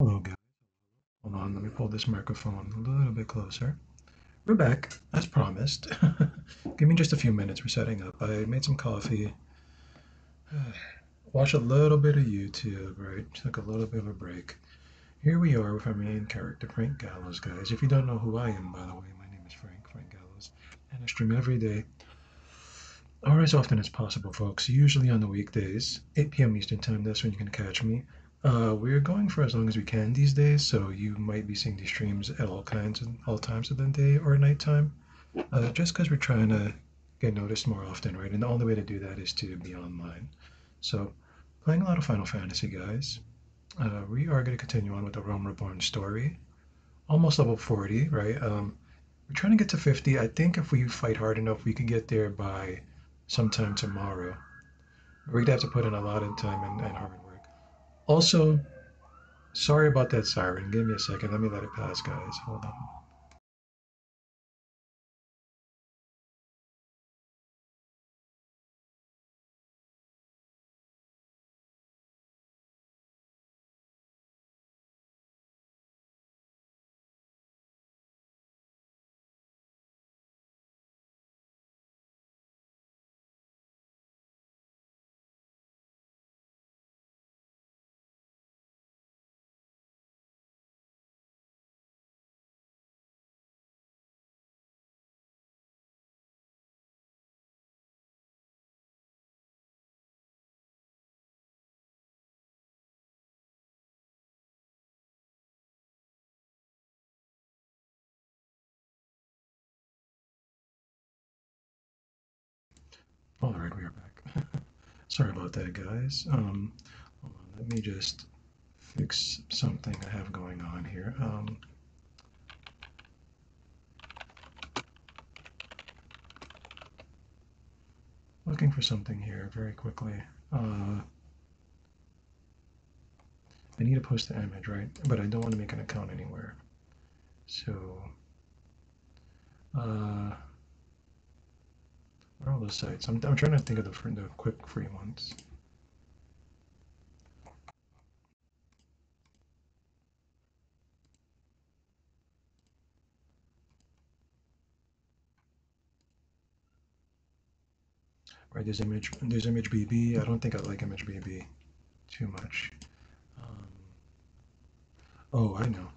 Hello, guys. Hold on, let me pull this microphone a little bit closer. We're back, as promised. Give me just a few minutes. We're setting up. I made some coffee, watched a little bit of YouTube, right? Took a little bit of a break. Here we are with our main character, Frank Gallows, guys. If you don't know who I am, by the way, my name is Frank Gallows, and I stream every day, or as often as possible, folks. Usually on the weekdays, 8 p.m. Eastern Time. That's when you can catch me. We're going for as long as we can these days, so you might be seeing these streams at all times of the day or nighttime. Just because we're trying to get noticed more often, right? And the only way to do that is to be online. So, playing a lot of Final Fantasy, guys. We are going to continue on with the Realm Reborn story. Almost level 40, right? We're trying to get to 50. I think if we fight hard enough, we could get there by sometime tomorrow. We'd have to put in a lot of time and hard work. Also, sorry about that siren. Give me a second. Let me let it pass, guys. Hold on. All right, we are back. Sorry about that, guys. Hold on. Let me just fix something I have going on here. Looking for something here very quickly. I need to post the image, right? But I don't want to make an account anywhere. So, where are all those sites? I'm trying to think of the quick free ones. Right, there's image BB. I don't think I like image BB too much. Um, oh, I know.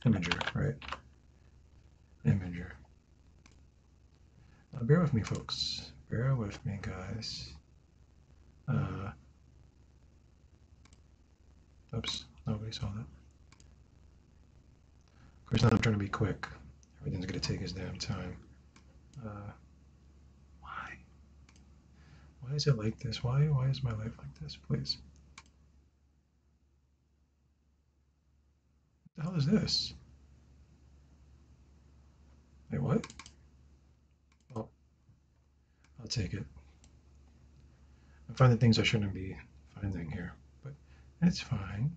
Imager, right? Imager. Bear with me, folks. Bear with me, guys. Uh, oops, nobody saw that. Of course, now I'm trying to be quick. Everything's gonna take his damn time. Uh, why? Why is it like this? Why is my life like this? Please. What the hell is this? Wait, what? Oh, I'll take it. I'm finding things I shouldn't be finding here, but it's fine.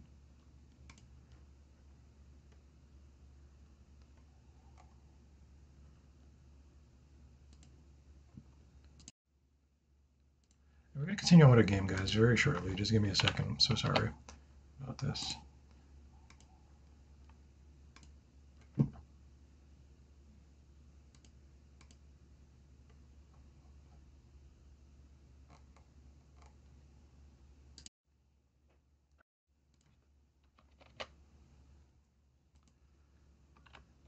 We're gonna continue on with our game, guys, very shortly. Just give me a second. I'm so sorry about this.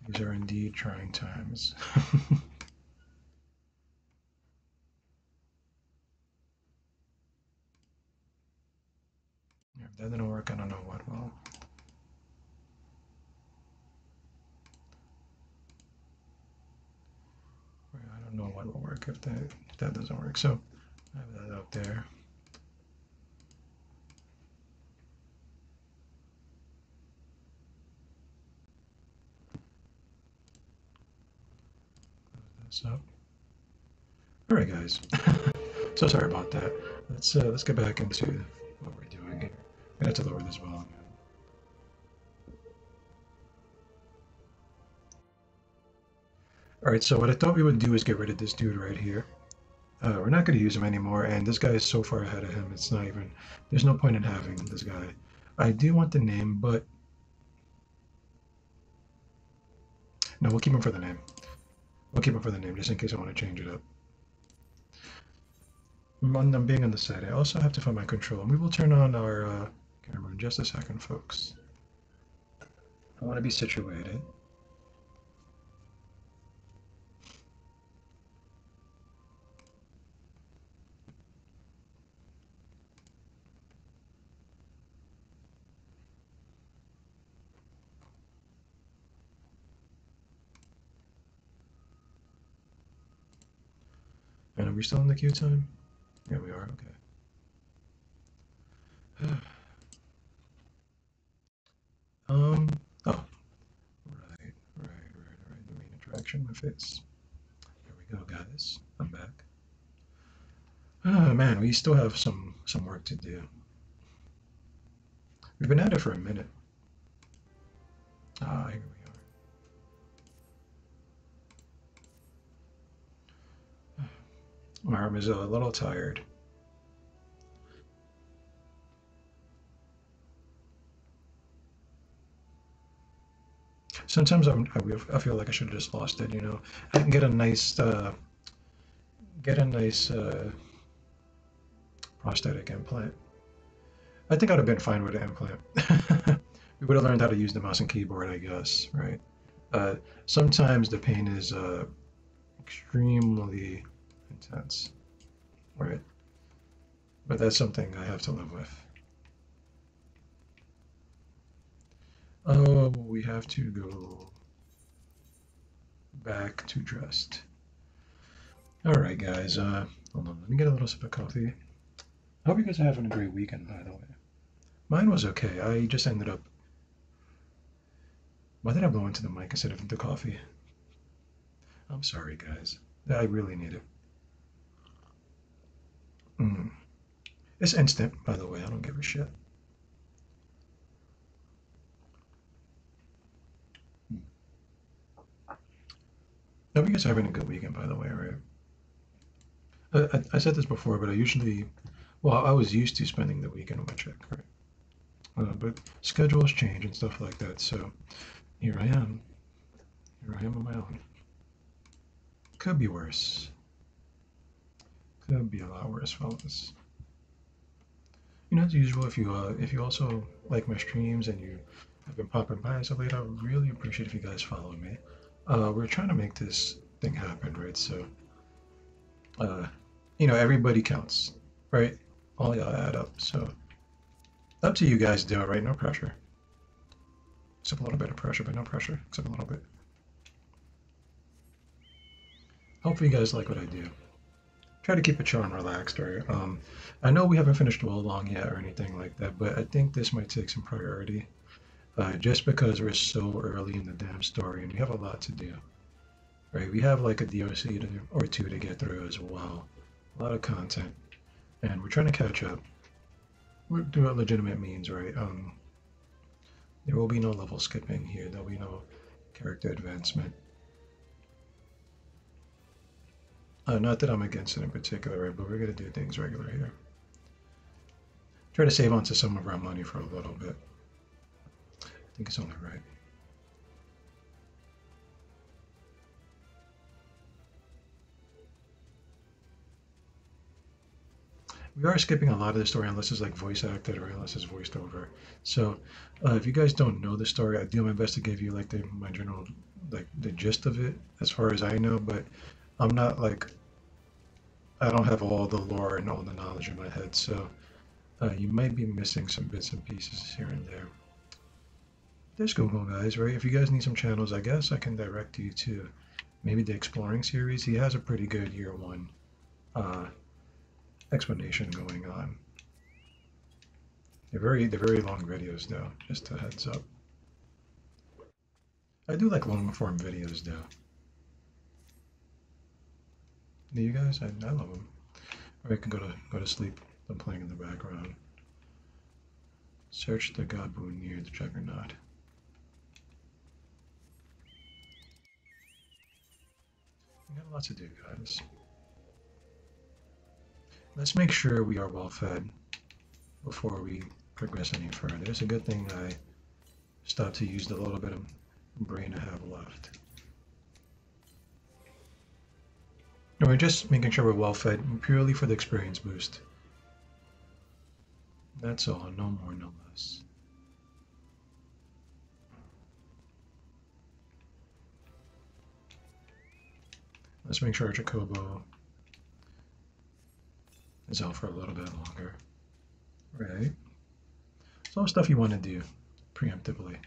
These are indeed trying times. If that didn't work, I don't know what will. I don't know what will work if that doesn't work. So I have that out there. Close this up. All right, guys. So sorry about that. Let's get back into what we're doing here. I have to lower this volume. All right, so what I thought we would do is get rid of this dude right here. We're not going to use him anymore, and this guy is so far ahead of him. It's not even. There's no point in having this guy. I do want the name, but no, we'll keep him for the name. We'll keep him for the name just in case I want to change it up. I'm being on the side. I also have to find my control, and we will turn on our camera in just a second, folks. I want to be situated. And are we still in the queue time? Yeah, we are. Okay. um. Oh. Right. The main attraction, my face. There we go, guys. I'm back. Oh man, we still have some work to do. We've been at it for a minute. Ah, here we are. My arm is a little tired. Sometimes I feel like I should have just lost it. You know, I can get a nice prosthetic implant. I think I'd have been fine with an implant. We would have learned how to use the mouse and keyboard, I guess, right? Uh, Sometimes the pain is extremely intense, right? But that's something I have to live with. Oh, we have to go back to dressed. All right, guys. Hold on. Let me get a little sip of coffee. I hope you guys are having a great weekend, by the way. Mine was okay. I just ended up. Why did I blow into the mic instead of the coffee? I'm sorry, guys. I really need it. Mm. It's instant, by the way. I don't give a shit. Mm. I hope you guys are having a good weekend, by the way, right? I said this before, but well, I was used to spending the weekend with my chick, right? But schedules change and stuff like that. So here I am. Here I am on my own. Could be worse. Could be a lot worse, fellas. You know, as usual, if you also like my streams and you have been popping by as of late, I would really appreciate if you guys follow me. We're trying to make this thing happen, right? So, uh, everybody counts, right? All y'all add up. So, up to you guys, do it, right? No pressure. Except a little bit of pressure, but no pressure, except a little bit. Hopefully, you guys like what I do. Try to keep it chill and relaxed, right? I know we haven't finished Well Long yet or anything like that, but I think this might take some priority. Just because we're so early in the damn story and we have a lot to do, right? We have like a DLC or two to get through as well. A lot of content, and we're trying to catch up. We're doing legitimate means, right? There will be no level skipping here. There'll be no character advancement. Not that I'm against it in particular, right? But we're gonna do things regular here. Try to save onto some of our money for a little bit. I think it's only right. We are skipping a lot of the story unless it's like voice acted or unless it's voiced over. So, if you guys don't know the story, I do my best to give you like my general like the gist of it as far as I know. But I'm not like I don't have all the lore and all the knowledge in my head. So you might be missing some bits and pieces here and there. There's Google, guys, right? If you guys need some channels, I guess I can direct you to maybe the Exploring series. He has a pretty good year one uh, explanation going on. They're very long videos though, just a heads up. I do like long form videos though. Do you guys? I love them. Or I can go to sleep. I'm playing in the background. Search the Godboon near the Juggernaut. We got a lot to do, guys. Let's make sure we are well fed before we progress any further. It's a good thing I stopped to use the little bit of brain I have left. And we're just making sure we're well fed purely for the experience boost. That's all, no more, no less. Let's make sure Jacobo is out for a little bit longer. Right. It's all stuff you want to do preemptively.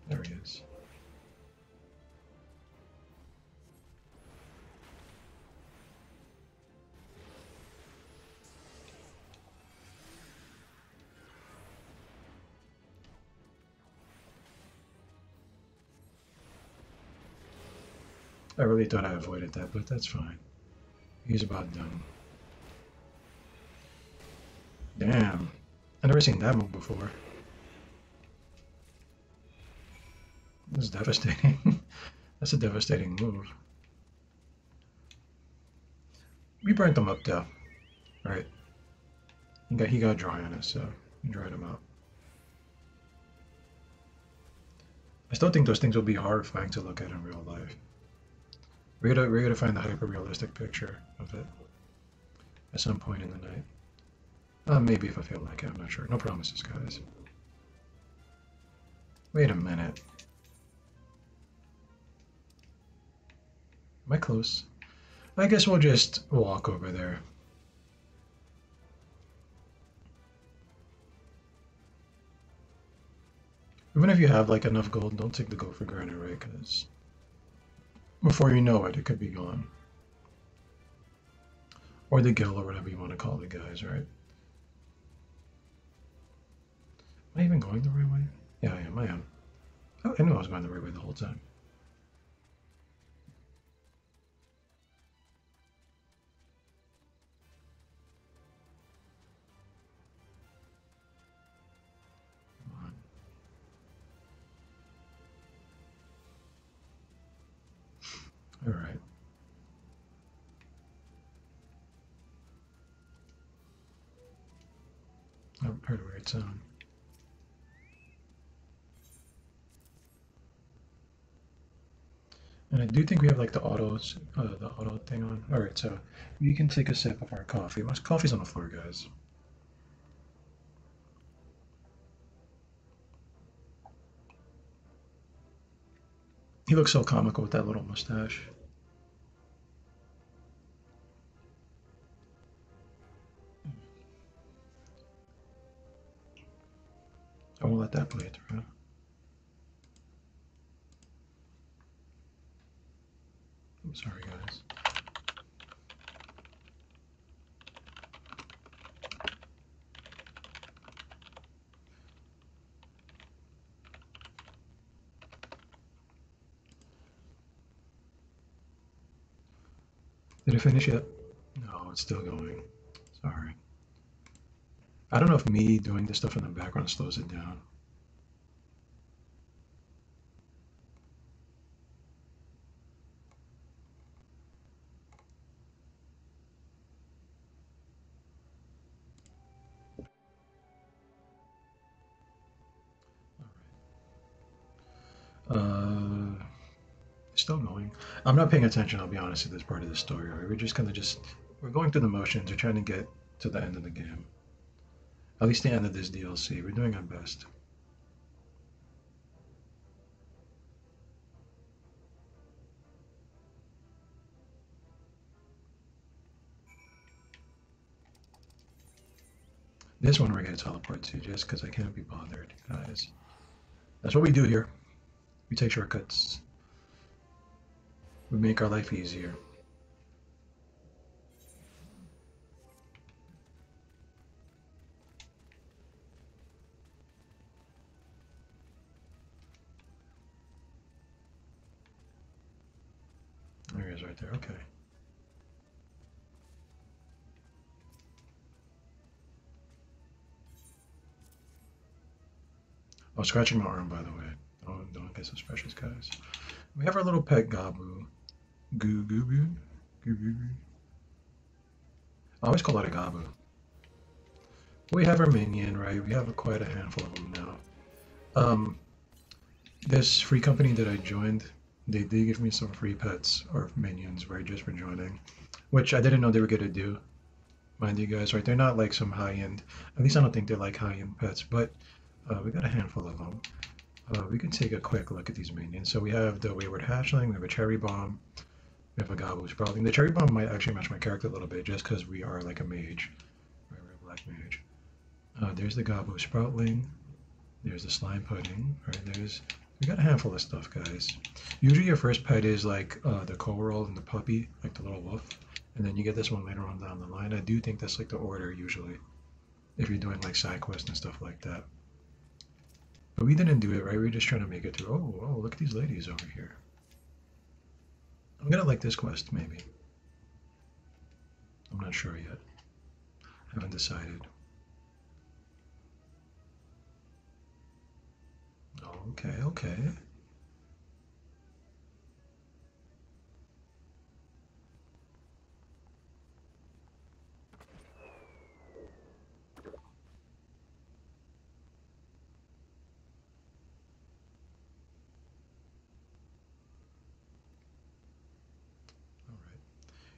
There he is. I really thought I avoided that, but that's fine. He's about done. Damn. I've never seen that move before. This is devastating. That's a devastating move. We burnt him up though. Right. He got dry on us, so we dried him out. I still think those things will be horrifying to look at in real life. We're gonna find the hyper realistic picture of it at some point in the night. Maybe if I feel like it, I'm not sure. No promises, guys. Wait a minute. Am I close? I guess we'll just walk over there. Even if you have like enough gold, don't take the gold for granted, right? Because before you know it, it could be gone. Or the gill, or whatever you want to call the guys, right? Am I even going the right way? Yeah, I am. I am. Oh, I knew I was going the right way the whole time. Come on. All right. I heard a weird sound. And I do think we have like the auto thing on. All right, so we can take a sip of our coffee. My coffee's on the floor, guys. He looks so comical with that little mustache. I won't let that play through. I'm sorry, guys. Did it finish yet? No, it's still going. Sorry. I don't know if me doing this stuff in the background slows it down. All right. Still going. I'm not paying attention, I'll be honest, to this part of the story. Right? We're just gonna we're going through the motions. We're trying to get to the end of the game. At least the end of this DLC. We're doing our best. This one we're gonna teleport to just because I can't be bothered, guys. That's what we do here. We take shortcuts. We make our life easier. There he is right there. Okay. I was scratching my arm, by the way. Don't get suspicious, guys. We have our little pet Gabu. Goo goo goo. Goo goo goo. I always call it a Gabu. We have our minion, right? We have quite a handful of them now. Um, this free company that I joined, they did give me some free pets or minions, right, just for joining, which I didn't know they were gonna do. Mind you guys, right? They're not like some high-end. At least I don't think they're like high-end pets, but we got a handful of them. We can take a quick look at these minions. So we have the Wayward Hatchling, we have a Cherry Bomb, we have a Gobble Sprouting. The Cherry Bomb might actually match my character a little bit just because we are like a mage. Right, we're a black mage. There's the Gobble Sproutling. There's the Slime Pudding. Right, we got a handful of stuff, guys. Usually your first pet is like the Coral and the Puppy, like the little wolf. And then you get this one later on down the line. I do think that's like the order usually, if you're doing like side quests and stuff like that. But we didn't do it, right? We were just trying to make it through. Oh, look at these ladies over here. I'm gonna like this quest, maybe. I'm not sure yet. Haven't decided. Okay, okay. All right.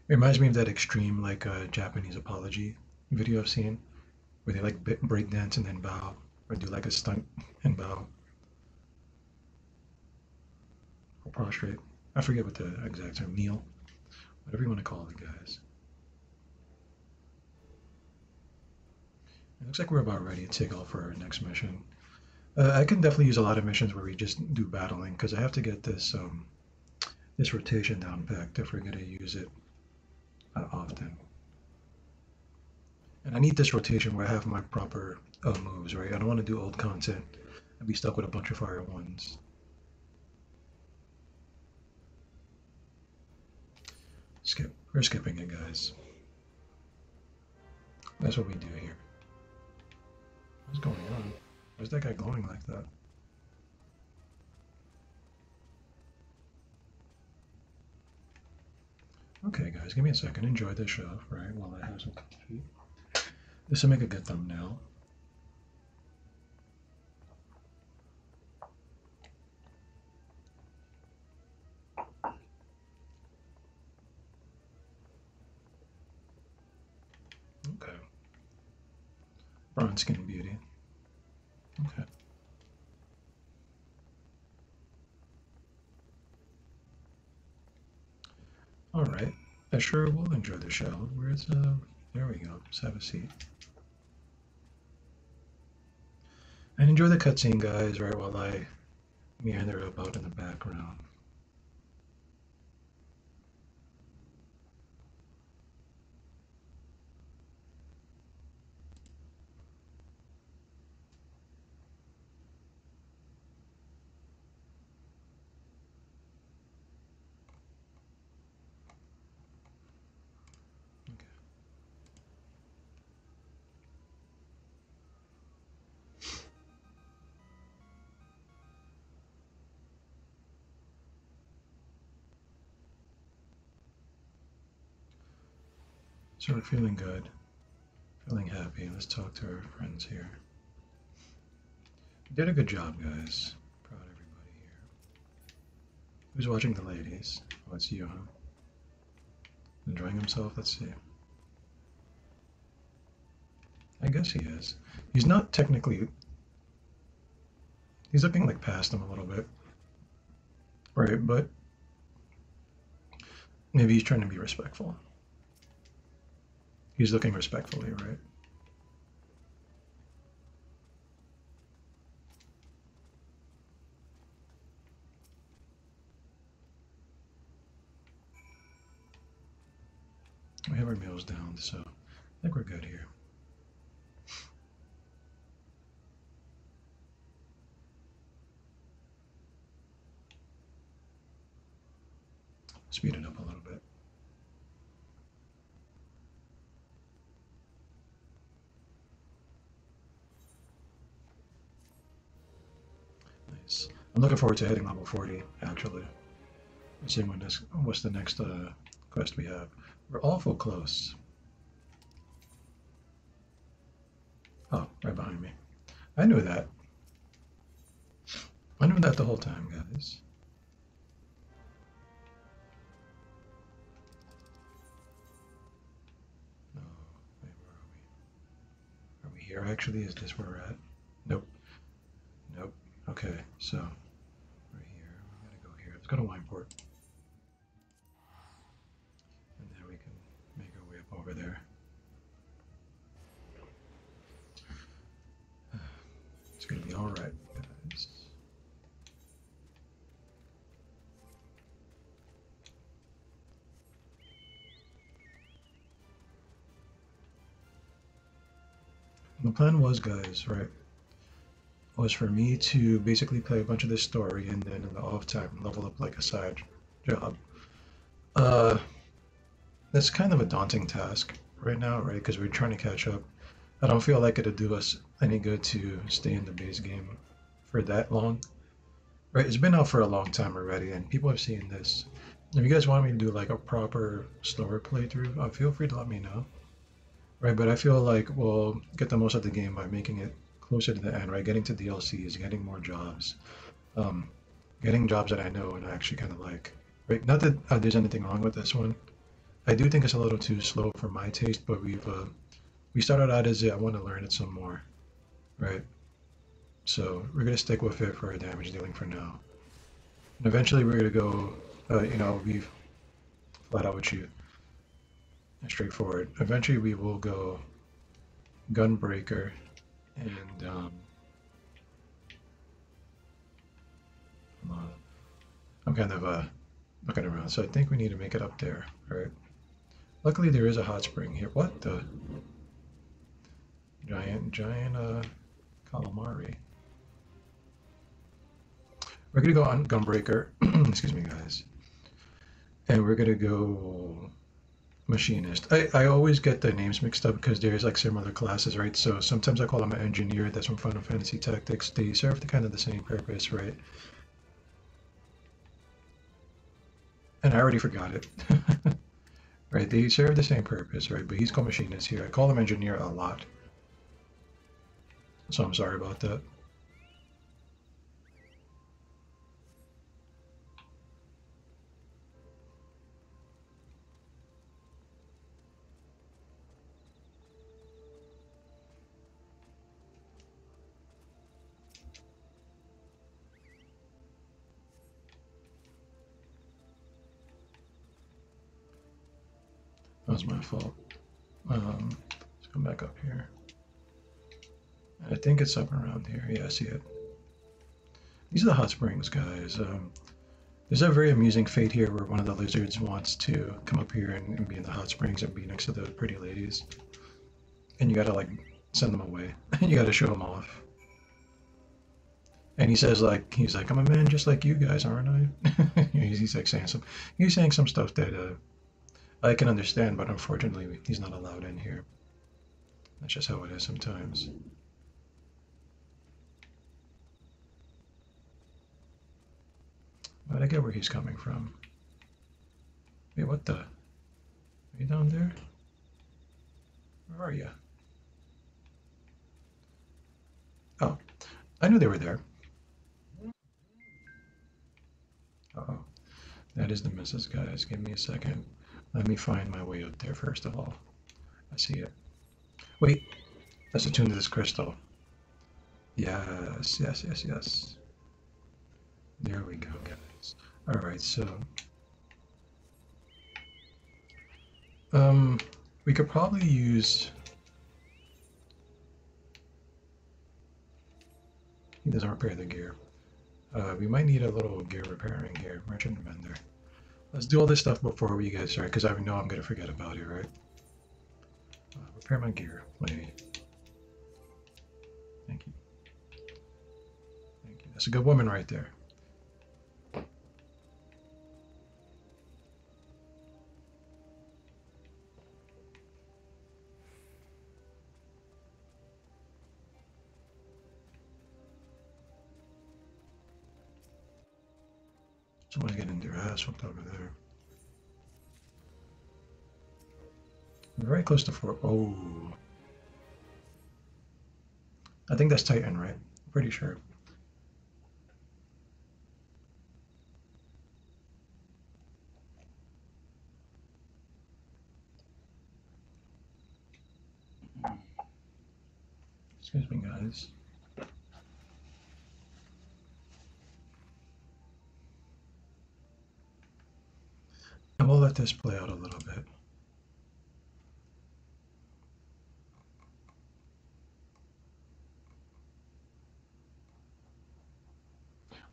It reminds me of that extreme, like, Japanese apology video I've seen, where they like break dance and then bow, or do like a stunt and bow, or prostrate. I forget what the exact term, kneel, whatever you want to call it, guys. It looks like we're about ready to take off for our next mission. I can definitely use a lot of missions where we just do battling because I have to get this rotation down packed if we're going to use it often. And I need this rotation where I have my proper moves, right? I don't want to do old content and be stuck with a bunch of fire ones. Skip. We're skipping it, guys. That's what we do here. What's going on? Why's that guy glowing like that? Okay, guys, give me a second. Enjoy this show, right? While I have some coffee. This will make a good thumbnail. Okay. Bronze Skin Beauty. Okay. All right. I sure will enjoy the show. Where's There we go. Just have a seat. And enjoy the cutscene, guys, right while I meander about in the background. Okay. So we're feeling good, feeling happy. Let's talk to our friends here. You did a good job, guys. Proud of everybody here. Who's watching the ladies? Oh, it's you, huh? Enjoying himself? Let's see. I guess he is. He's not technically. He's looking like past him a little bit. Right, but maybe he's trying to be respectful. He's looking respectfully, right? We have our meals down, so I think we're good here. Speed it up a little bit. Nice. I'm looking forward to hitting level 40, actually. Let's see what's the next quest we have. We're awful close. Oh, right behind me. I knew that. I knew that the whole time, guys. No, wait, where are we? Are we here actually? Is this where we're at? Nope. Nope. Okay, so we're here. We gotta go here. Let's go to Wineport. And then we can make our way up over there. It's gonna be alright, guys. The plan was, guys, right, was for me to basically play a bunch of this story and then in the off time level up like a side job. Uh, that's kind of a daunting task right now, right? Because we're trying to catch up. I don't feel like it'd do us any good to stay in the base game for that long, right? It's been out for a long time already, and people have seen this. If you guys want me to do like a proper slower playthrough, feel free to let me know, right? But I feel like we'll get the most of the game by making it closer to the end, right? Getting to DLCs, getting more jobs, um, getting jobs that I know and I actually kind of like, right? Not that there's anything wrong with this one. I do think it's a little too slow for my taste, but we started out as I want to learn it some more, right? So we're gonna stick with it for our damage dealing for now, and eventually we're gonna go, be flat out with you, straightforward. Eventually we will go Gunbreaker, and I'm kind of looking around, so I think we need to make it up there, right? Luckily there is a hot spring here. What the giant calamari? We're gonna go on Gunbreaker. Excuse me, guys. And we're gonna go Machinist. I always get the names mixed up because there's like similar classes, right? So sometimes I call them an engineer. That's from Final Fantasy Tactics. They serve the kind of the same purpose, right? And I already forgot it. Right? They serve the same purpose, right? But he's called Machinist here. I call him engineer a lot. So I'm sorry about that. That was my fault. Let's come back up here. I think it's up around here. Yeah, I see it. These are the hot springs, guys. There's a very amusing fate here where one of the lizards wants to come up here and be in the hot springs and be next to the pretty ladies. And you gotta like send them away. You gotta show them off. And he says like he's like I'm a man just like you guys, aren't I? He's like he's saying some stuff that I can understand, but unfortunately he's not allowed in here. That's just how it is sometimes. But I get where he's coming from. Wait, what the? Are you down there? Where are you? Oh, I knew they were there. Uh-oh. That is the missus, guys. Give me a second. Let me find my way up there first of all. I see it. Wait, let's attune to this crystal. Yes, yes, yes, yes. There we go, guys. Alright, so um we could probably use he doesn't repair the gear. We might need a little gear repairing here. Merchant vendor. Let's do all this stuff before we get started, because I know I'm gonna forget about it, right? Repair my gear, lady. Thank you. Thank you. That's a good woman right there. Someone's getting their ass whooped over there. We're very close to 4. Oh. I think that's Titan, right? Pretty sure. Excuse me, guys. And we'll let this play out a little bit.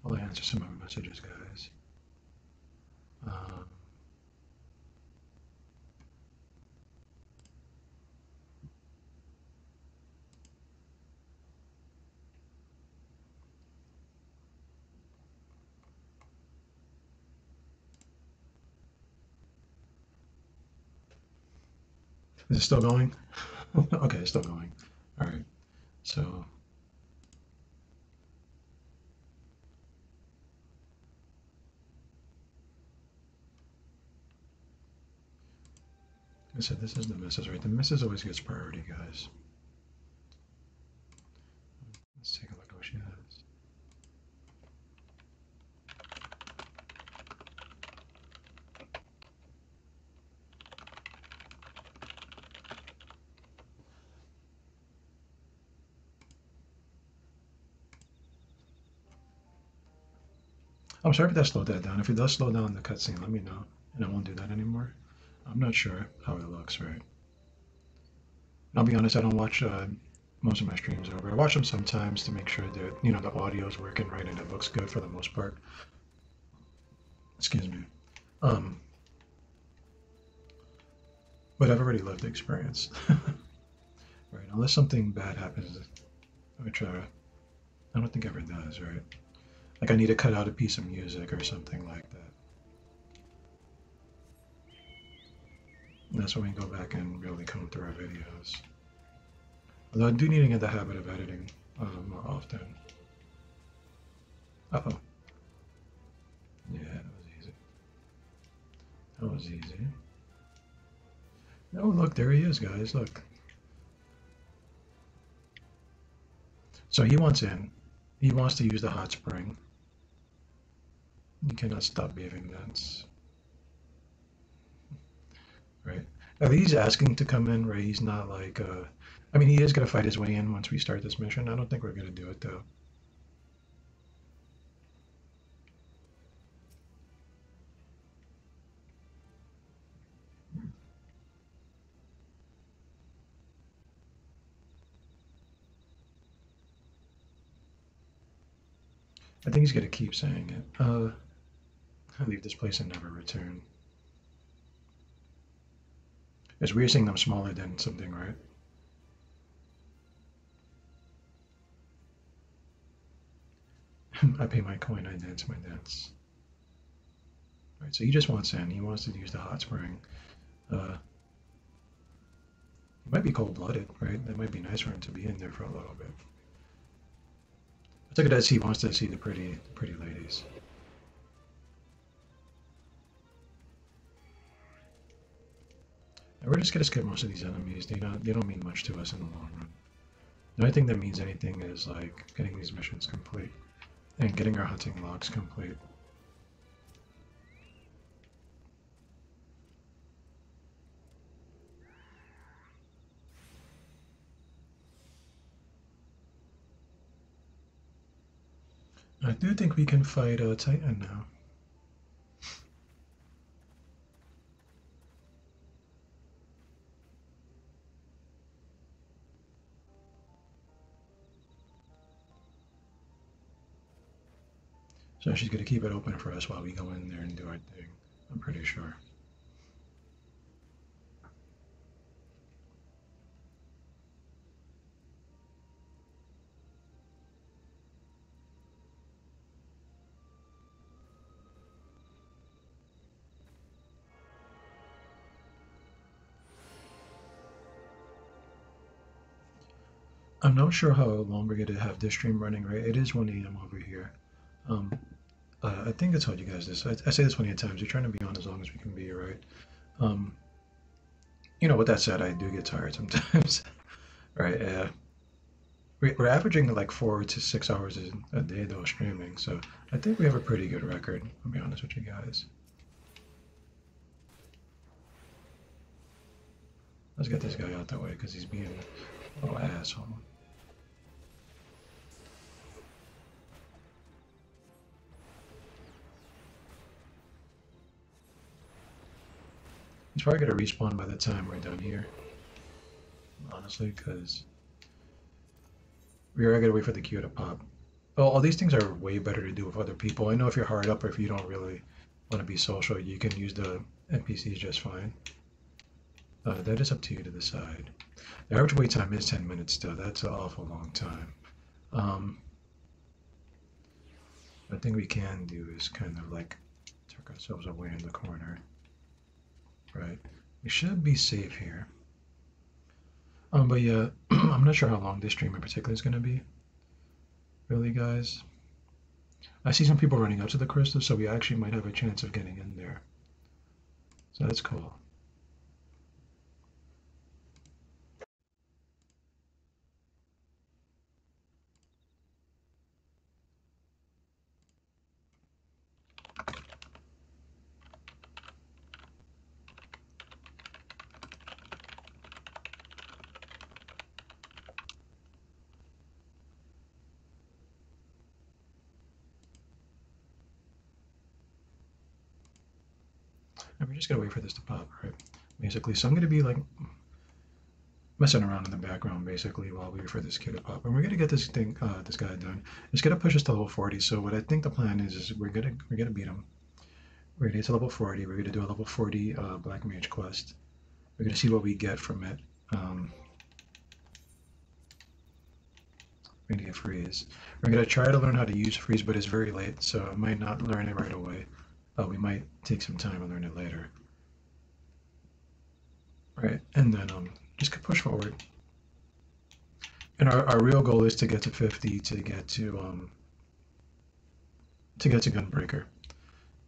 I'll answer some of the messages, guys. Um, is it still going? Okay, it's still going. All right. So I said this is the missus, right? The missus always gets priority, guys. Let's take a look at what she has. I'm sorry if that slowed that down. If it does slow down the cutscene, let me know, and I won't do that anymore. I'm not sure how it looks, right? I'll be honest, I don't watch most of my streams over. I watch them sometimes to make sure that the audio's working right and it looks good for the most part. Excuse me. Um, but I've already lived the experience, right? Unless something bad happens, which I don't think ever does, right? Like I need to cut out a piece of music or something like that. And that's when we go back and really come through our videos. Although I do need to get the habit of editing more often. Uh-oh. Yeah, that was easy. That was easy. Oh, look, there he is, guys. Look. So he wants in. He wants to use the hot spring. You cannot stop behaving nuts. Right? Now he's asking to come in, right? He's not like, I mean, he is going to fight his way in once we start this mission. I don't think we're going to do it, though. I think he's going to keep saying it. Leave this place and never return. It's weird seeing them smaller than something, right? I pay my coin, I dance my dance. Right, so he just wants in. He wants to use the hot spring. He might be cold-blooded, right? That might be nice for him to be in there for a little bit. I took it as he wants to see the pretty ladies. And we're just gonna skip most of these enemies. They don't mean much to us in the long run. The only thing that means anything is like getting these missions complete and getting our hunting logs complete. I do think we can fight Titan now. So she's gonna keep it open for us while we go in there and do our thing. I'm pretty sure. I'm not sure how long we're gonna have this stream running, right? It is 1 a.m. over here. Um, I think I told you guys this. I say this plenty of times. We're trying to be on as long as we can be, right? Um, with that said, I do get tired sometimes, right? We're averaging like 4 to 6 hours a day though streaming, so I think we have a pretty good record. I'll be honest with you guys. Let's get this guy out that way because he's being a little asshole. He's probably gonna respawn by the time we're done here, honestly, because we are gonna wait for the queue to pop. Well, all these things are way better to do with other people. I know if you're hard up or if you don't really want to be social, you can use the NPCs just fine. That is up to you to decide. The average wait time is 10 minutes still. That's an awful long time. Um, the thing we can do is kind of like tuck ourselves away in the corner, right? We should be safe here. But yeah, I'm not sure how long this stream in particular is going to be, really, guys. I see some people running up to the crystal, so we actually might have a chance of getting in there. So that's cool. And we're just gonna wait for this to pop, right? Basically, so I'm gonna be like messing around in the background basically while we wait for this kid to pop, and we're gonna get this guy done. It's gonna push us to level 40. So what I think the plan is we're gonna beat him. We're gonna get to level 40. We're gonna do a level 40 Black Mage quest. We're gonna see what we get from it. We're gonna get freeze. We're gonna try to learn how to use freeze, but it's very late, so I might not learn it right away. We might take some time and learn it later. Right, and then just push forward. And our real goal is to get to 50 to get to Gunbreaker.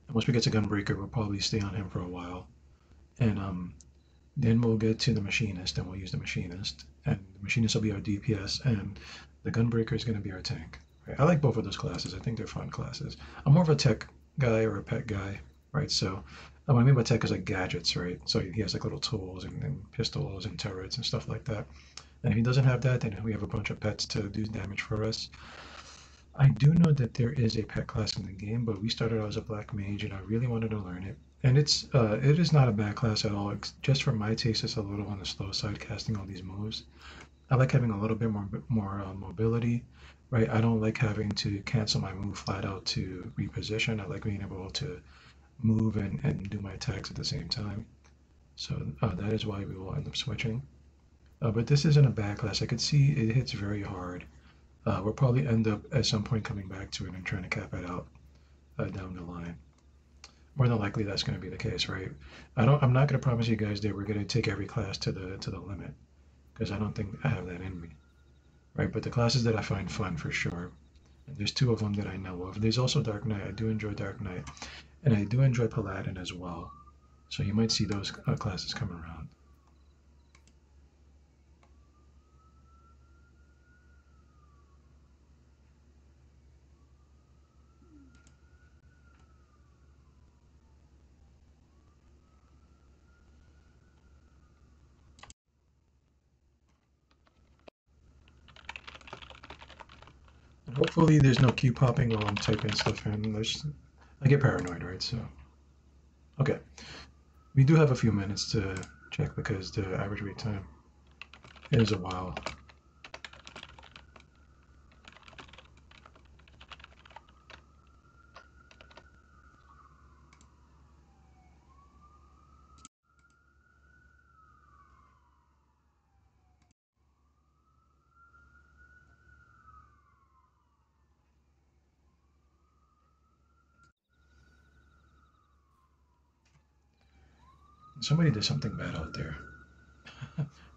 And once we get to Gunbreaker, we'll probably stay on him for a while. And then we'll get to the Machinist, and we'll use the Machinist. And the Machinist will be our DPS, and the Gunbreaker is going to be our tank. Right? I like both of those classes. I think they're fun classes. I'm more of a tech guy or a pet guy, right? So what I mean by tech is like gadgets, right? So he has like little tools and pistols and turrets and stuff like that. And if he doesn't have that, then we have a bunch of pets to do damage for us. I do know that there is a pet class in the game, but we started out as a black mage, and I really wanted to learn it. And it is not a bad class at all. Just for my taste, it's a little on the slow side casting all these moves. I like having a little bit more mobility, right? I don't like having to cancel my move flat out to reposition. I like being able to move and do my attacks at the same time. So that is why we will end up switching. But this isn't a bad class. I could see it hits very hard. We'll probably end up at some point coming back to it and trying to cap it out down the line. More than likely, that's going to be the case, right? I'm not going to promise you guys that we're going to take every class to the limit because I don't think I have that in me, right? But the classes that I find fun for sure, and there's two of them that I know of. There's also Dark Knight. I do enjoy Dark Knight, and I do enjoy Paladin as well. So you might see those classes come around. And hopefully there's no queue popping while I'm typing stuff in. I get paranoid, right? So, okay. We do have a few minutes to check because the average wait time is a while. Somebody did something bad out there.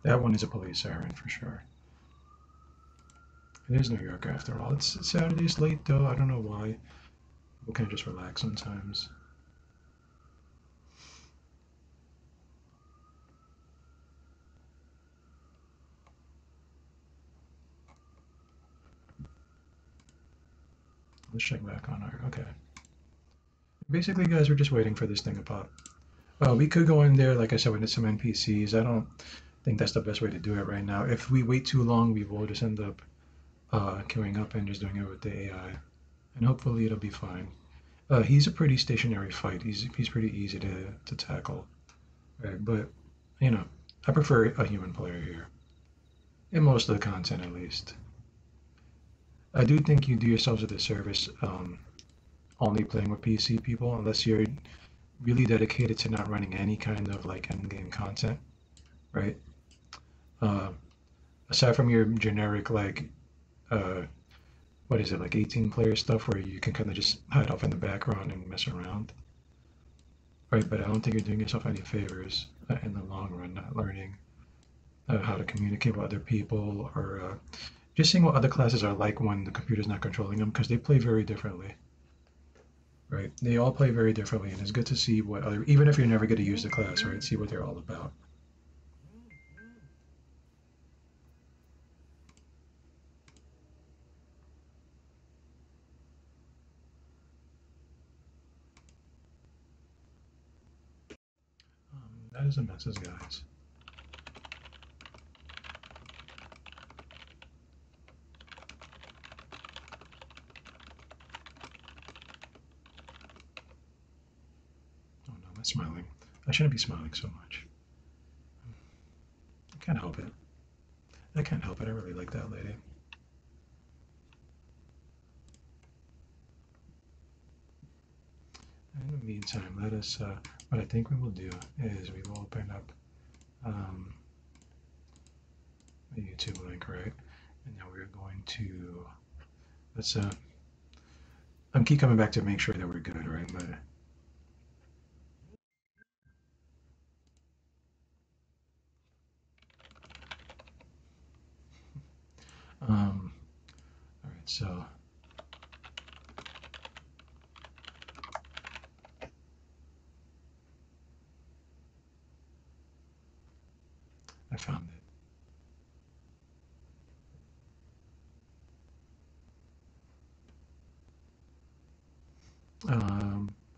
That one is a police siren for sure. It is New York after all. It's Saturday's late though. I don't know why. We can just relax sometimes. Let's check back on our, okay. Basically, guys, we're just waiting for this thing to pop. We could go in there, like I said, with some NPCs. I don't think that's the best way to do it right now. If we wait too long, we will just end up queuing up and just doing it with the AI. And hopefully it'll be fine. He's a pretty stationary fight. He's pretty easy to tackle. Right? But, you know, I prefer a human player here. In most of the content, at least. I do think you do yourselves a disservice only playing with PC people unless you're really dedicated to not running any kind of like end game content, right? Uh, Aside from your generic like uh, what is it like 18 player stuff where you can kind of just hide off in the background and mess around, right? But I don't think you're doing yourself any favors in the long run, not learning how to communicate with other people or just seeing what other classes are like when the computer's not controlling them because they play very differently. Right, they all play very differently, and it's good to see what other, even if you're never going to use the class, right? See what they're all about. That is a message, guys. Oh no, I'm smiling. I shouldn't be smiling so much. I can't help it. I can't help it. I really like that lady. In the meantime, let us. What I think we will do is we will open up um, the YouTube link, right? And now we're going to. Let's. I'm keep coming back to make sure that we're good, right? But all right. So I found it.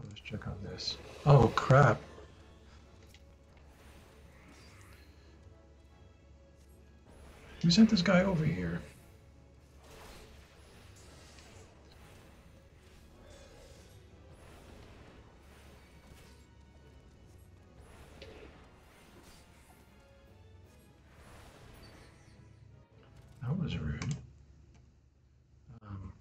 Let's check on this. Oh crap! Who sent this guy over here? That was rude. Um,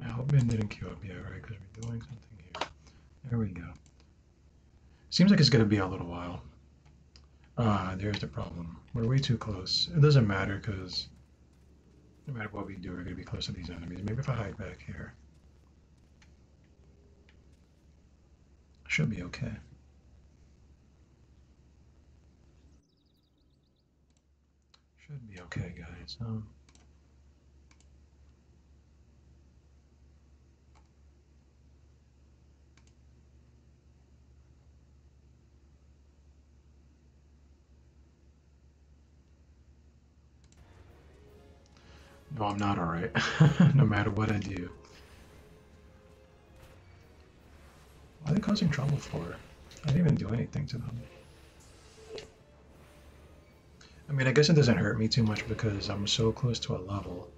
I hope it didn't queue up yet, right? Because we're doing something here. There we go. Seems like it's going to be a little while. There's the problem. We're way too close. It doesn't matter because no matter what we do, we're going to be close to these enemies. Maybe if I hide back here, should be okay. Should be okay, guys. No, I'm not alright. No matter what I do. Why are they causing trouble for? I didn't even do anything to them. I mean, I guess it doesn't hurt me too much because I'm so close to a level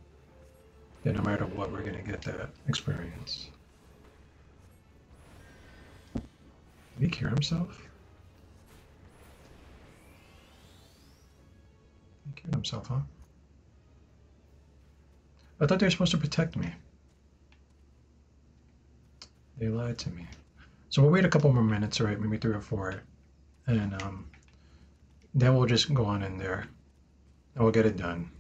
that no matter what, we're gonna get that experience. Did he cure himself? He cured himself, huh? I thought they were supposed to protect me. They lied to me. So we'll wait a couple more minutes, right? Maybe 3 or 4, and then we'll just go on in there and we'll get it done.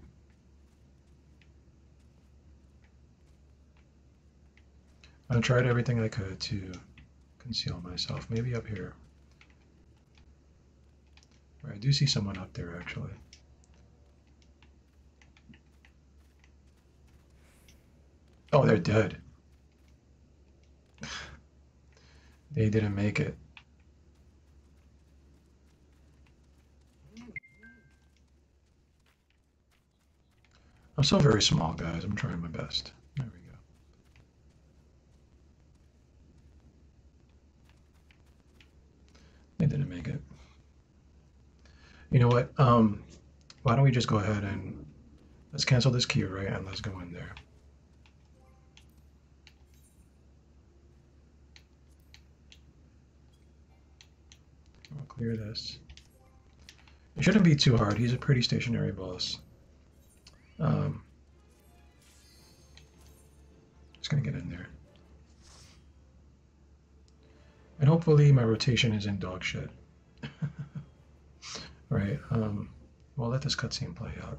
I tried everything I could to conceal myself. Maybe up here. Right, I do see someone up there, actually. Oh, they're dead. They didn't make it. I'm still very small, guys. I'm trying my best. There we go. They didn't make it. You know what? Why don't we just go ahead and let's cancel this queue, right? And let's go in there. I'll clear this. It shouldn't be too hard. He's a pretty stationary boss. Just gonna get in there. And hopefully my rotation isn't dog shit. Right, we'll let this cutscene play out.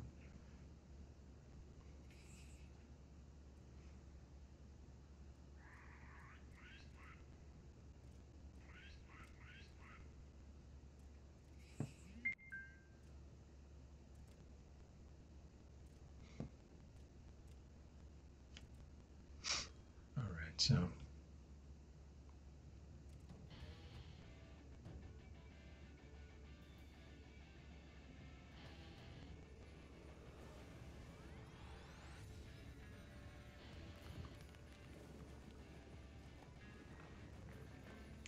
All right, so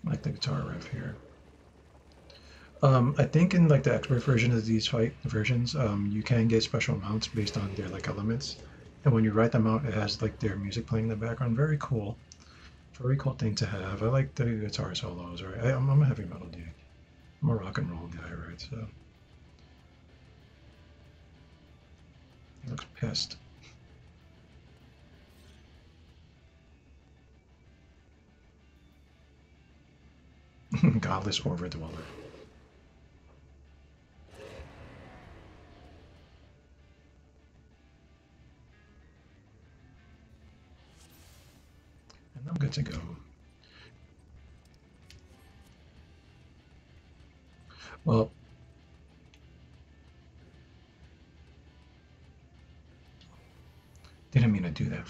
I like the guitar riff here. I think in like the expert version of these fight versions, you can get special mounts based on their like elements, and when you write them out, it has like their music playing in the background. Very cool. Very cool thing to have. I like the guitar solos. Right, I'm a heavy metal dude. I'm a rock and roll guy, right? So he looks pissed. Godless Overdweller. And I'm good to go. Well, didn't mean to do that.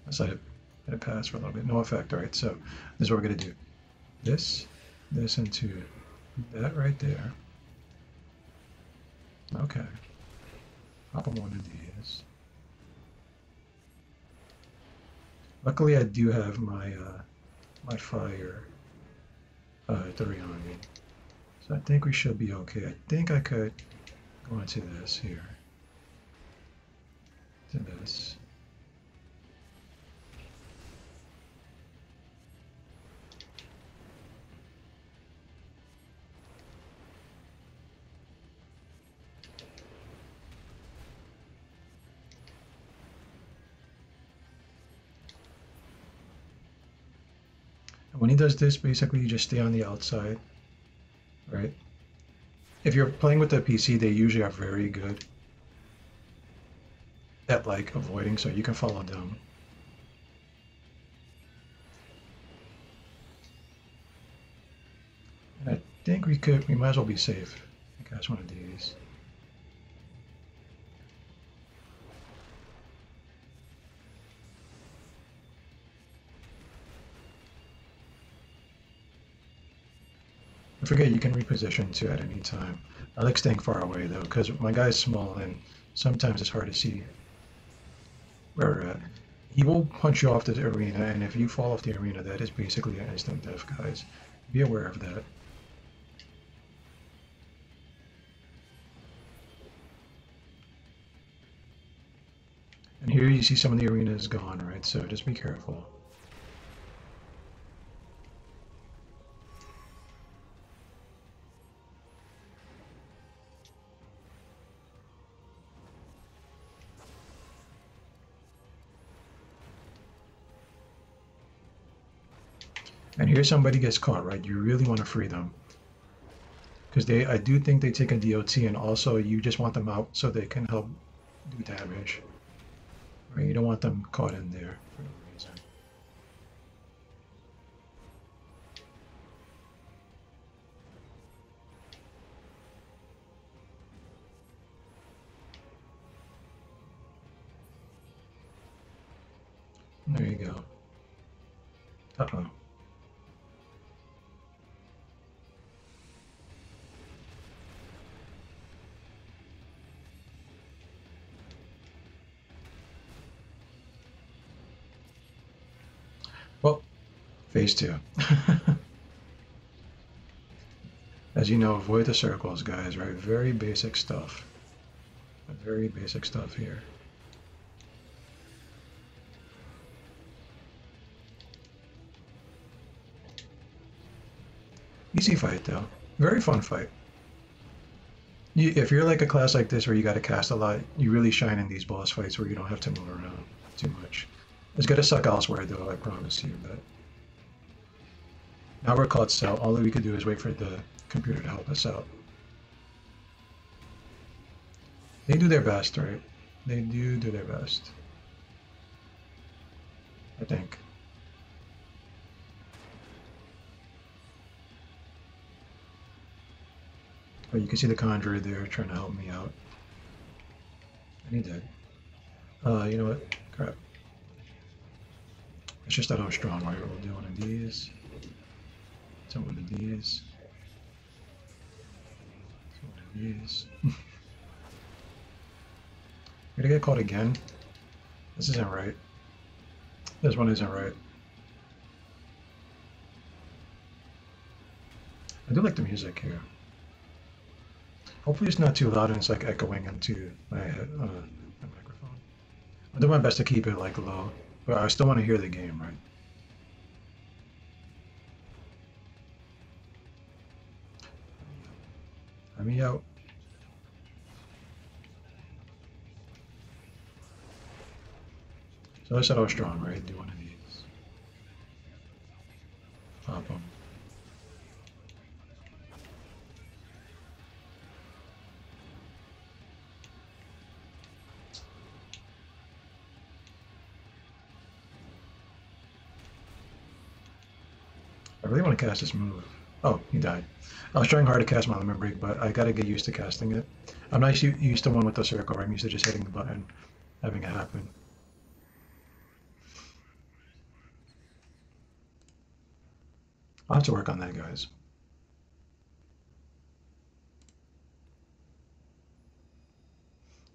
Let's let it pass for a little bit. No effect. All right, so this is what we're going to do. This into that right there. Okay. Pop on one of these. Luckily, I do have my my fire 3 on me, so I think we should be okay. I think I could go into this here, to this. And when he does this, basically you just stay on the outside, right? If you're playing with the PC, they usually are very good at like avoiding, so you can follow them. And I think we might as well be safe. I think that's one of these. I forget you can reposition too at any time. I like staying far away though, because my guy's small and sometimes it's hard to see where we're at. He will punch you off the arena, and if you fall off the arena, that is basically an instant death, guys. Be aware of that. And here you see some of the arena is gone, right? So just be careful. And here somebody gets caught, right? You really want to free them. Because I do think they take a DOT, and also you just want them out so they can help do damage. Right? You don't want them caught in there for no reason. There you go. Uh-oh. Well, phase two. As you know, avoid the circles, guys, right? Very basic stuff. Very basic stuff here. Easy fight, though. Very fun fight. If you're like a class like this where you got to cast a lot, you really shine in these boss fights where you don't have to move around too much. It's gonna suck elsewhere, though, I promise you. But now we're caught out. All that we could do is wait for the computer to help us out. They do their best, right? They do their best. I think. But you can see the Conjurer there trying to help me out. And he did. You know what? Crap. It's just that I was strong, right? We'll do one of these. Some one of these. Some one of these. We're gonna get caught again. This isn't right. This one isn't right. I do like the music here. Hopefully it's not too loud and it's like echoing into my head, my microphone. I'll do my best to keep it like low, but I still want to hear the game, right? Let me out. So I said I was strong, right? Do one of these. Pop them. I really want to cast this move. Oh, he died. I was trying hard to cast my limit break, but I gotta get used to casting it. I'm not used to one with the circle, right? I'm used to just hitting the button, having it happen. I'll have to work on that, guys.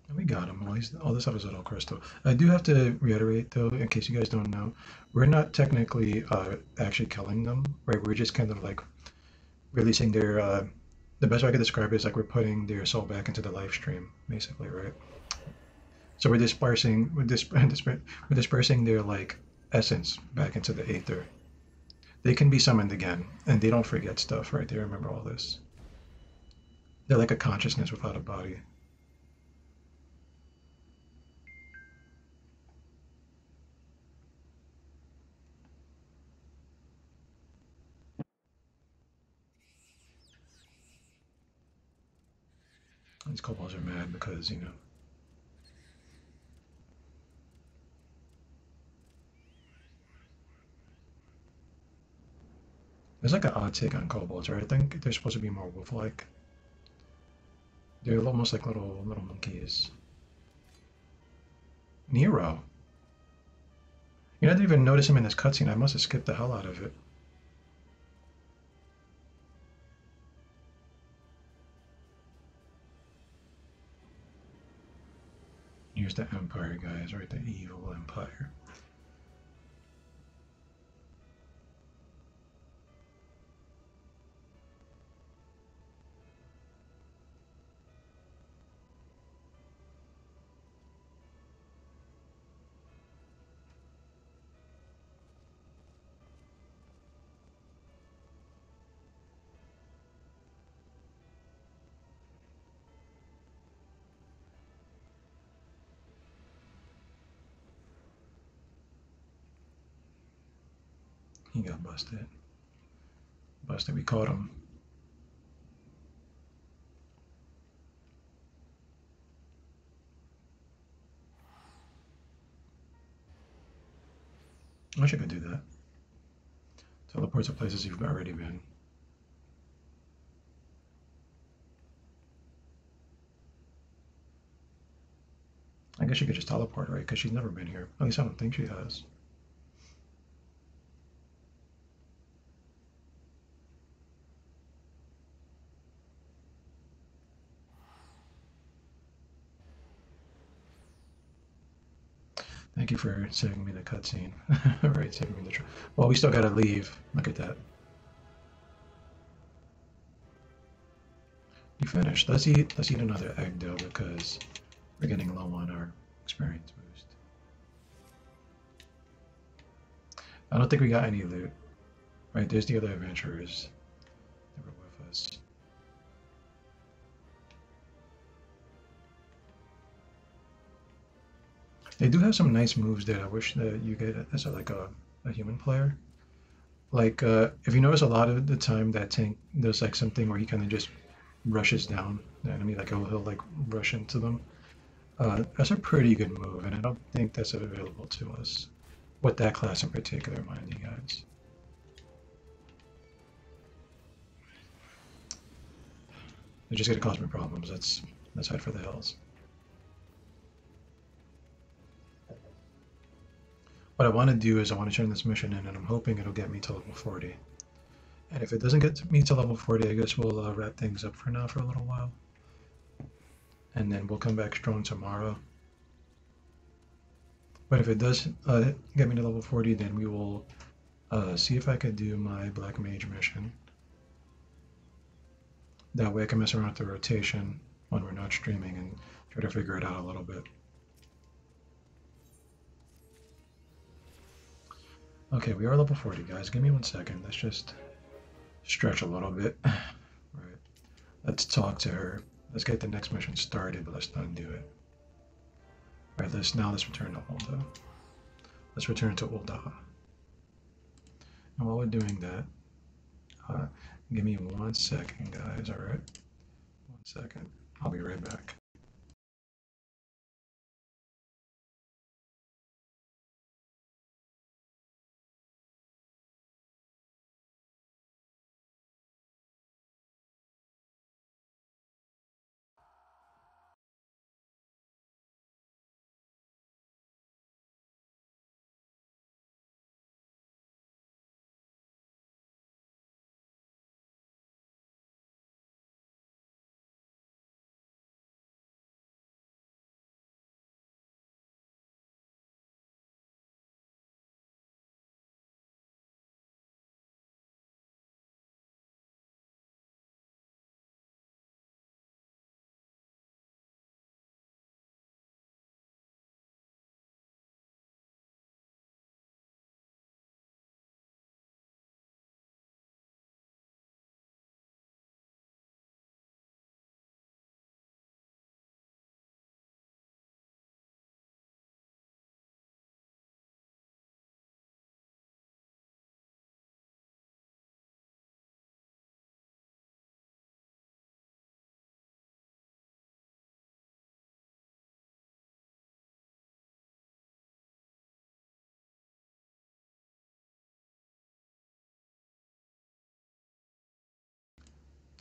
And we got him. Well, all this stuff is little crystal. I do have to reiterate, though, in case you guys don't know, we're not technically actually killing them, right? We're just kind of like releasing their. The best way I could describe it is like we're putting their soul back into the live stream, basically, right? So we're dispersing their like essence back into the aether. They can be summoned again, and they don't forget stuff, right? They remember all this. They're like a consciousness without a body. These kobolds are mad because, you know. There's like an odd take on kobolds, right? I think they're supposed to be more wolf-like. They're almost like little monkeys. Nero. You know, I didn't even notice him in this cutscene. I must have skipped the hell out of it. Here's the Empire, guys, right? The evil Empire. He got busted. Busted. We caught him. I wish I could do that. Teleport to places you've already been. I guess she could just teleport, right? Because she's never been here. At least I don't think she has. Thank you for saving me the cutscene. Right, saving me the. Well, we still gotta leave. Look at that. You finished. Let's eat. Let's eat another egg though, because we're getting low on our experience boost. I don't think we got any loot. Right, there's the other adventurers that were with us. They do have some nice moves that I wish that you get as a human player. Like if you notice a lot of the time that tank there's like something where he kind of just rushes down the enemy, like he'll like rush into them. That's a pretty good move, and I don't think that's available to us. With that class in particular, mind you guys. They're just gonna cause me problems. Let's head for the hills. What I want to do is I want to turn this mission in, and I'm hoping it'll get me to level 40. And if it doesn't get me to level 40, I guess we'll wrap things up for now for a little while. And then we'll come back strong tomorrow. But if it does get me to level 40, then we will see if I could do my Black Mage mission. That way I can mess around with the rotation when we're not streaming and try to figure it out a little bit. Okay, we are level 40, guys. Give me 1 second. Let's just stretch a little bit. Right. Let's talk to her. Let's get the next mission started, but let's not do it. All right, let's return to Ul'dah. Let's return to Ul'dah. And while we're doing that, give me 1 second, guys. All right, 1 second. I'll be right back.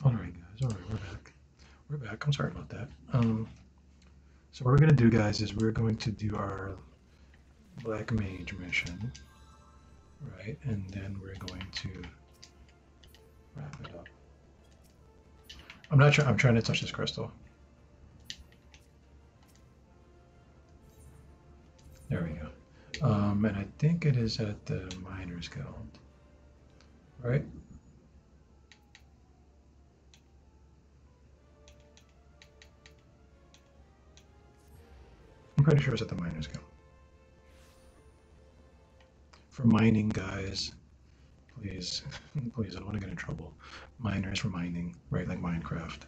All right, guys. All right, we're back. We're back. I'm sorry about that. So what we're gonna do, guys, is we're going to do our Black Mage mission, right? And then we're going to wrap it up. I'm not sure. I'm trying to touch this crystal. There we go. And I think it is at the Miners Guild, right? I'm pretty sure it's at the Miners Guild. For mining, guys, please, please, I don't want to get in trouble. Miners for mining, right? Like Minecraft.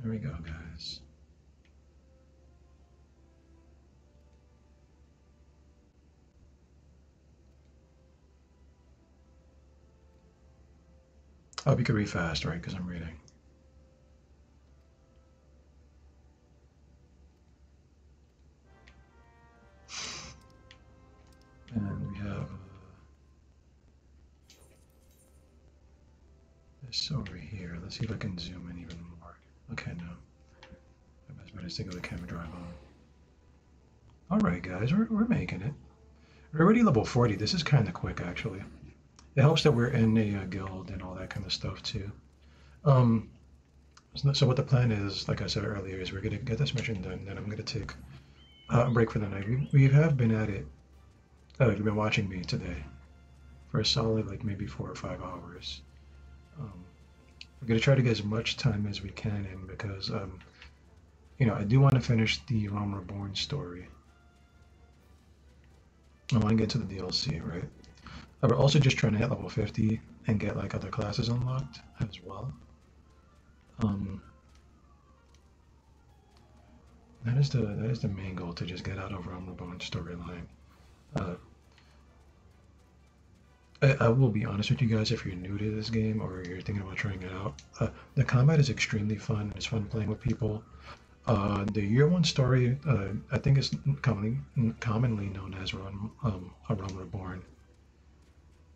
There we go, guys. Oh, you could read fast, right? Because I'm reading. this over here. Let's see if I can zoom in even more. Okay, no. My best bet is to go the camera drive on. Alright, guys, we're making it. We're already level 40. This is kind of quick, actually. It helps that we're in a guild and all that kind of stuff, too. Um, so what the plan is, like I said earlier, is we're going to get this mission done, then I'm going to take a break for the night. We have been at it. You've been watching me today for a solid, like, maybe 4 or 5 hours. Um, we're going to try to get as much time as we can in because, I do want to finish the Realm Reborn story. I want to get to the DLC, right? We're also just trying to hit level 50 and get like other classes unlocked as well. Um, that is the main goal, to just get out of Realm Reborn storyline. Uh, I will be honest with you guys, if you're new to this game or you're thinking about trying it out, the combat is extremely fun. It's fun playing with people. The Year One story, I think, is commonly known as a Realm Reborn,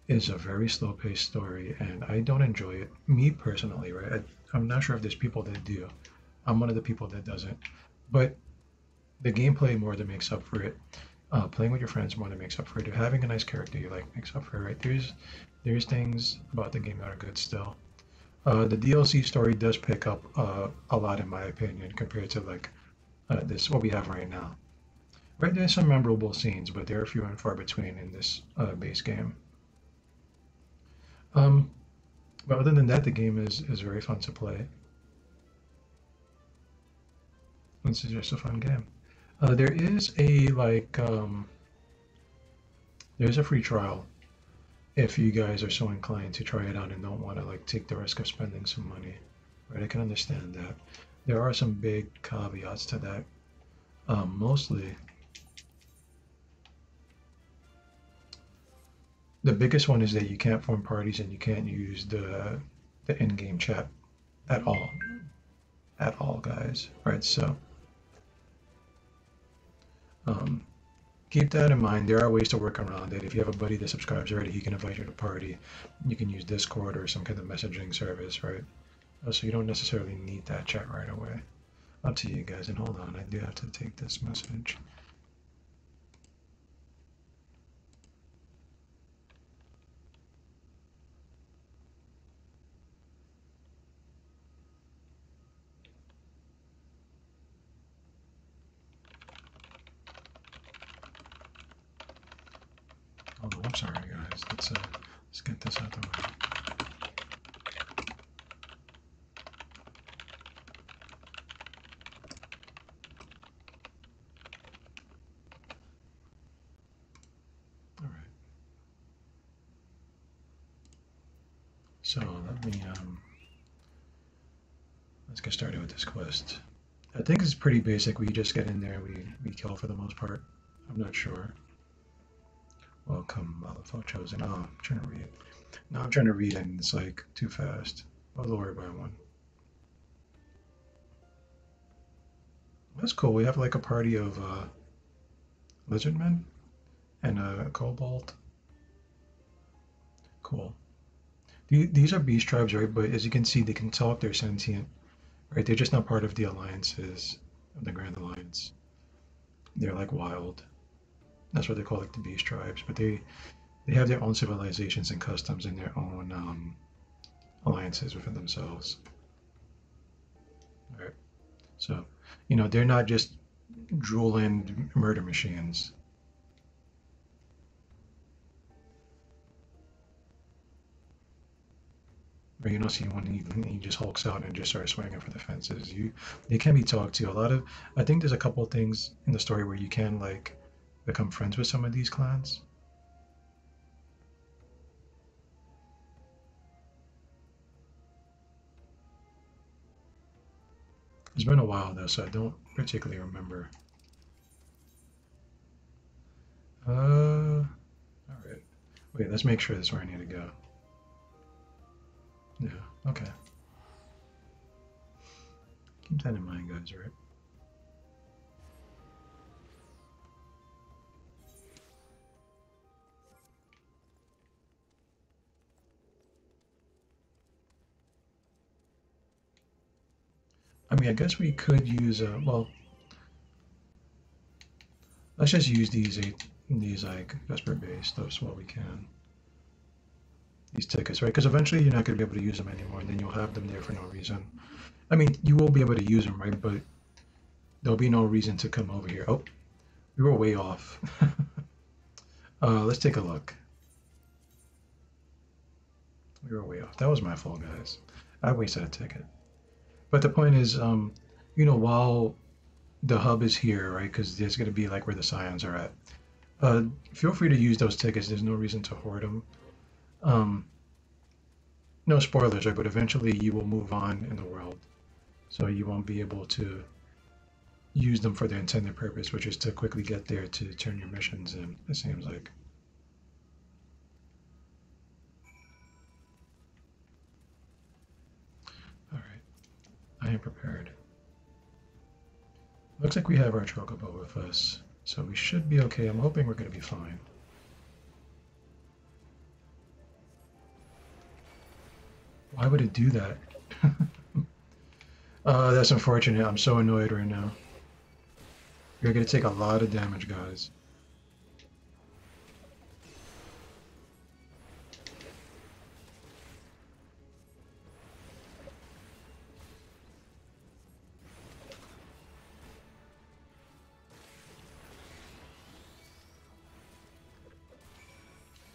is a very slow-paced story, and I don't enjoy it. Me personally, right? I'm not sure if there's people that do. I'm one of the people that doesn't. But the gameplay more than makes up for it. Playing with your friends more than makes up for it. Having a nice character you like makes up for it, right? There's things about the game that are good still. The DLC story does pick up a lot, in my opinion, compared to like this what we have right now. Right, there's some memorable scenes, but they're few and far between in this base game. Um, but other than that, the game is very fun to play. This is just a fun game. There is a there's a free trial if you guys are so inclined to try it out and don't want to like take the risk of spending some money. Right, I can understand that. There are some big caveats to that. Mostly, the biggest one is that you can't form parties and you can't use the in-game chat at all, guys. Right, so um, keep that in mind. There are ways to work around it. If you have a buddy that subscribes already, he can invite you to party. You can use Discord or some kind of messaging service, right? So you don't necessarily need that chat right away. Up to you guys. And hold on, I do have to take this message. Oh, I'm sorry, guys. Let's get this out the way. All right. So let's get started with this quest. I think it's pretty basic. We just get in there, we kill for the most part. I'm not sure. Welcome, Malifaux Chosen. Oh, I'm trying to read. No, I'm trying to read and it's like too fast. Oh, lower by one. That's cool. We have like a party of lizardmen and a kobold. Cool. These are beast tribes, right? But as you can see, they can talk. They're sentient, right? They're just not part of the alliances, of the Grand Alliance. They're like wild. That's what they call like the beast tribes. But they have their own civilizations and customs and their own alliances within themselves. All right. So, they're not just drooling murder machines. Or you don't see one he just hulks out and just starts swinging for the fences. They can be talked to. I think there's a couple of things in the story where you can like become friends with some of these clans. It's been a while though, so I don't particularly remember. All right. Wait, let's make sure this is where I need to go. Yeah. Okay. Keep that in mind, guys. Right. I mean, I guess we could use well, let's just use these like Vesper base stuffs while we can. These tickets, right? Because eventually you're not going to be able to use them anymore, and then you'll have them there for no reason. I mean, you will be able to use them, right? But there'll be no reason to come over here. Oh, we were way off. Let's take a look. We were way off. That was my fault, guys. I wasted a ticket. But the point is, while the hub is here, right? Because there's going to be like where the scions are at. Feel free to use those tickets. There's no reason to hoard them. Um, no spoilers, right? But eventually you will move on in the world, so you won't be able to use them for their intended purpose, which is to quickly get there to turn your missions in. It seems like. All right, I am prepared. Looks like we have our Chocobo with us, so we should be okay. I'm hoping we're going to be fine. Why would it do that? That's unfortunate. I'm so annoyed right now. You're going to take a lot of damage, guys.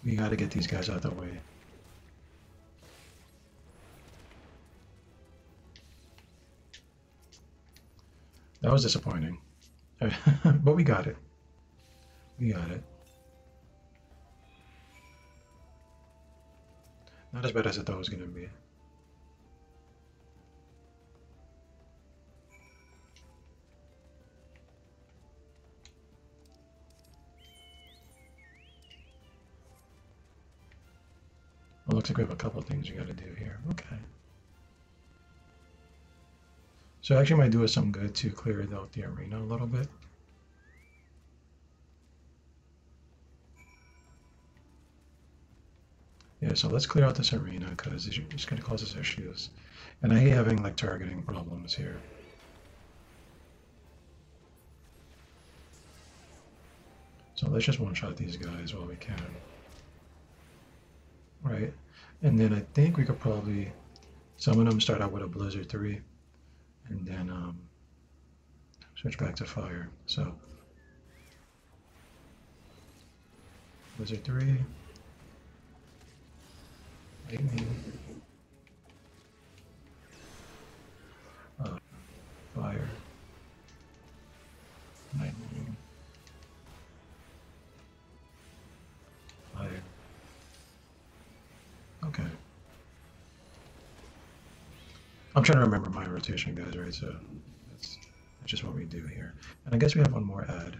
We got to get these guys out of the way. That was disappointing. But we got it. We got it. Not as bad as I thought it was going to be. Well, looks like we have a couple of things we got to do here. Okay. So actually might do us some good to clear out the arena a little bit. Yeah, so let's clear out this arena because it's going to cause us issues. And I hate having like targeting problems here. So let's just one-shot these guys while we can. Right? And then I think we could probably, some of them start out with a Blizzard 3 and then switch back to fire. So Blizzard 3, lightning, fire, lightning, fire. Okay. I'm trying to remember my rotation, guys, right? So that's just what we do here. And I guess we have one more ad.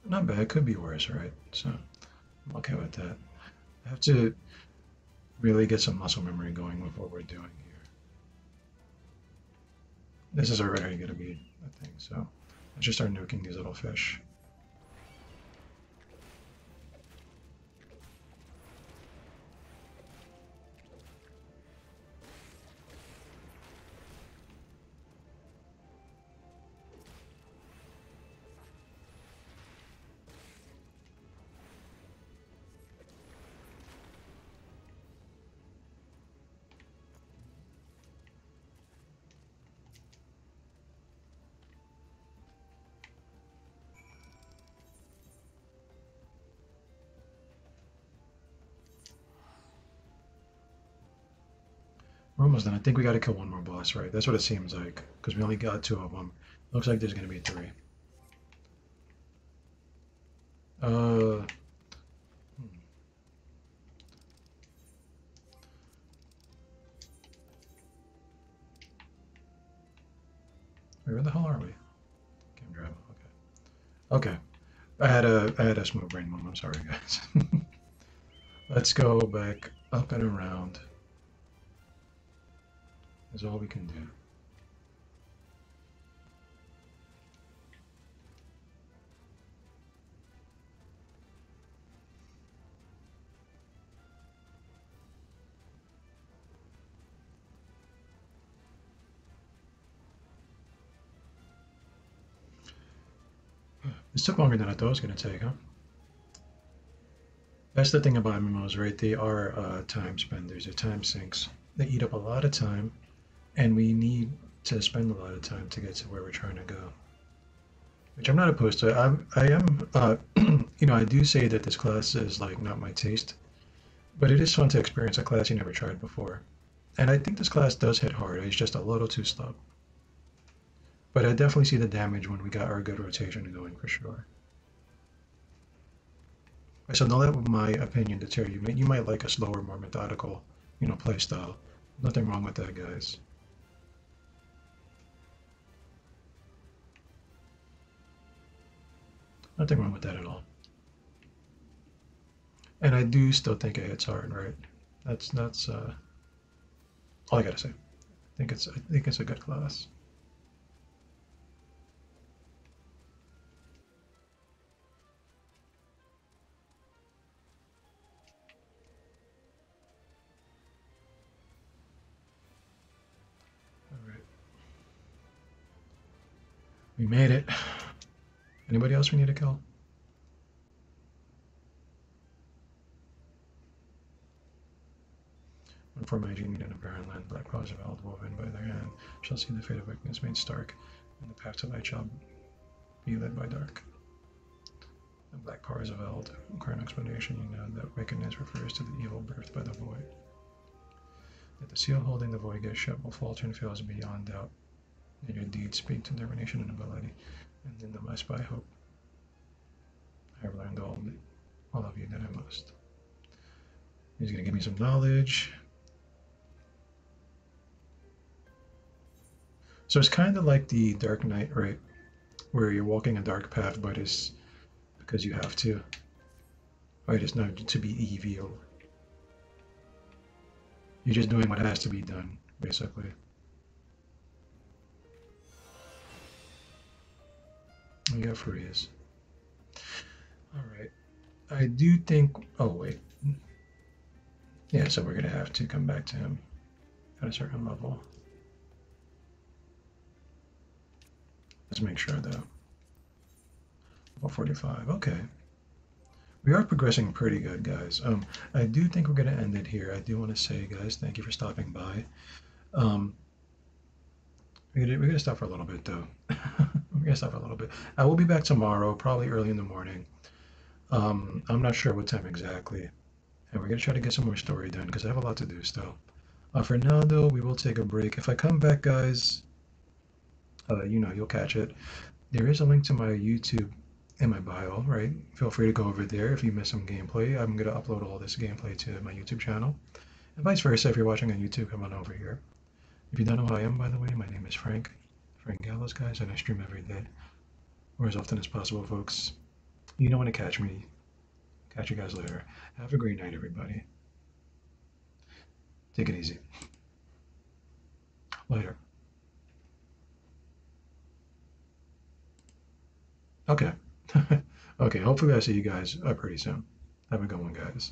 Not bad. Could be worse, right? So I'm okay with that. I have to really get some muscle memory going with what we're doing here. This is already going to be a thing, so let's just start nuking these little fish. We're almost done. I think we got to kill one more boss, right? That's what it seems like, because we only got two of them. Looks like there's going to be three. Uh, Wait, where the hell are we? Game drive. Okay. Okay. I had a smooth brain moment. I'm sorry, guys. Let's go back up and around. Is all we can do. This took longer than I thought it was going to take, huh? That's the thing about MMOs, right? They are time spenders, they're time sinks. They eat up a lot of time, and we need to spend a lot of time to get to where we're trying to go. Which I'm not opposed to. I do say that this class is like not my taste, but it is fun to experience a class you never tried before. And I think this class does hit hard. It's just a little too slow. But I definitely see the damage when we got our good rotation going for sure. So don't let my opinion deter you. You might like a slower, more methodical, play style. Nothing wrong with that, guys. Nothing wrong with that at all. And I do still think it hits hard, right? That's all I gotta say. I think it's a good class. All right, we made it. Anybody else we need to kill? When for my genie in a barren land, black paws of Eld woven by their hand shall see the fate of wickedness made stark, and the path to light shall be led by dark. The black powers of Eld, current explanation, that wickedness refers to the evil birthed by the void. That the seal holding the void gets shut will falter and fails beyond doubt. And your deeds speak to determination and ability, and in them I spy hope. I have learned all of you that I must. He's gonna give me some knowledge. So it's kind of like the Dark Knight, right? Where you're walking a dark path, but it's because you have to. Right? It's not to be evil. You're just doing what has to be done, basically. We got freeze. All right. I do think. Oh wait. Yeah. So we're gonna have to come back to him at a certain level. Let's make sure though. Level 45. Okay. We are progressing pretty good, guys. I do think we're gonna end it here. I do want to say, guys, thank you for stopping by. Um, we're gonna stop for a little bit though. We're gonna stop for a little bit. I will be back tomorrow, probably early in the morning. I'm not sure what time exactly, and we're gonna try to get some more story done because I have a lot to do still. For now, though, we will take a break. If I come back, guys, you'll catch it. There is a link to my YouTube in my bio, right? Feel free to go over there if you miss some gameplay. I'm gonna upload all this gameplay to my YouTube channel, and vice versa. If you're watching on YouTube, come on over here. If you don't know who I am, by the way, my name is Frank Gallows, guys, and I stream every day, or as often as possible, folks. You know when to catch me. Catch you guys later. Have a great night, everybody. Take it easy. Later. Okay. Okay, hopefully I see you guys pretty soon. Have a good one, guys.